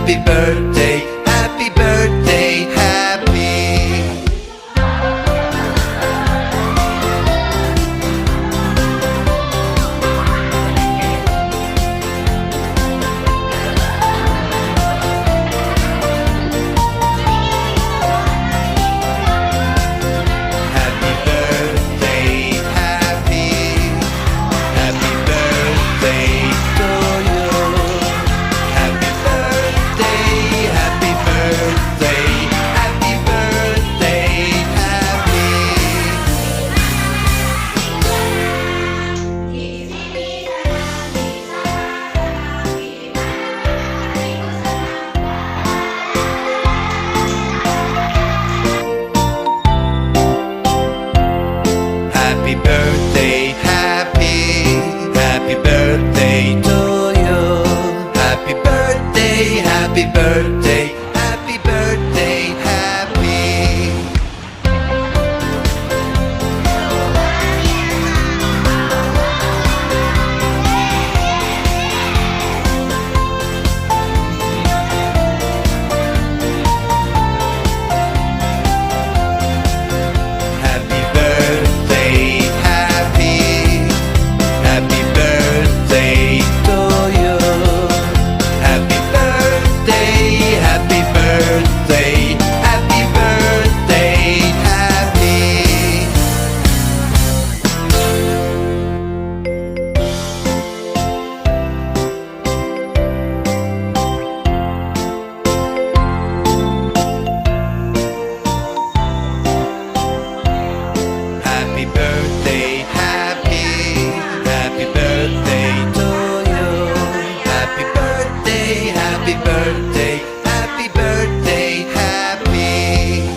happy birthday, happy birthday, happy. Happy birthday, happy. Happy birthday to you. Happy birthday, happy birthday, happy birthday, happy. Happy birthday, happy. Happy birthday to you. Happy birthday, happy birthday, happy birthday, happy. Happy birthday, happy. Happy birthday to you. Happy birthday, happy birthday, happy birthday, happy. Happy birthday, happy. Happy birthday to you. Happy birthday, happy birthday, happy birthday, happy.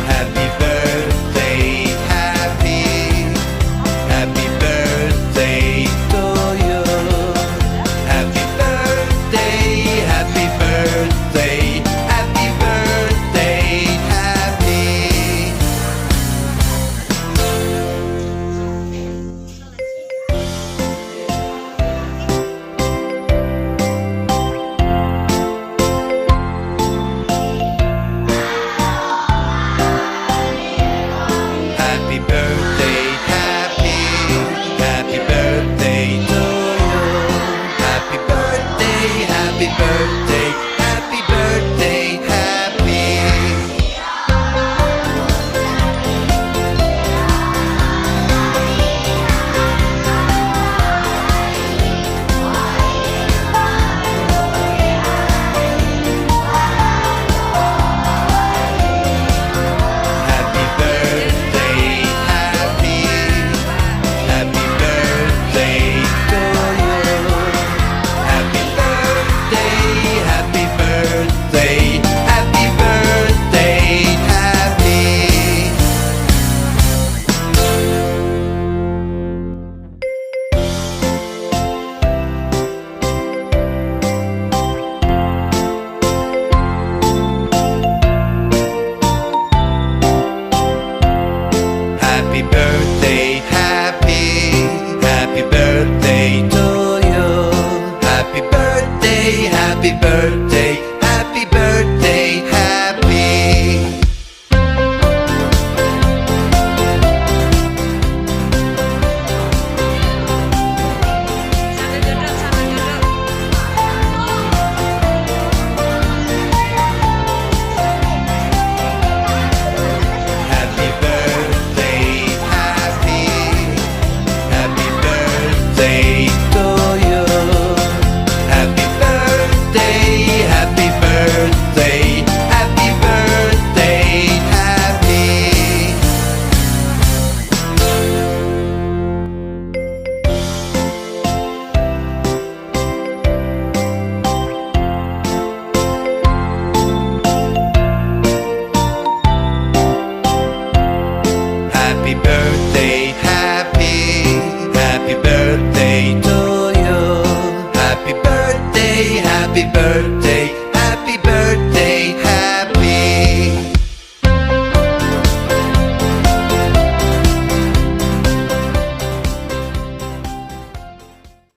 Happy birthday, happy. Happy birthday to you. Happy birthday, happy birthday, happy birthday, happy. Happy birthday, happy. Happy birthday to you. Happy birthday, happy birthday, happy birthday, happy. Happy birthday, happy. Happy birthday to you. Happy birthday, happy birthday, happy birthday, happy. Happy birthday, happy. Happy birthday to you. Happy birthday, happy birthday,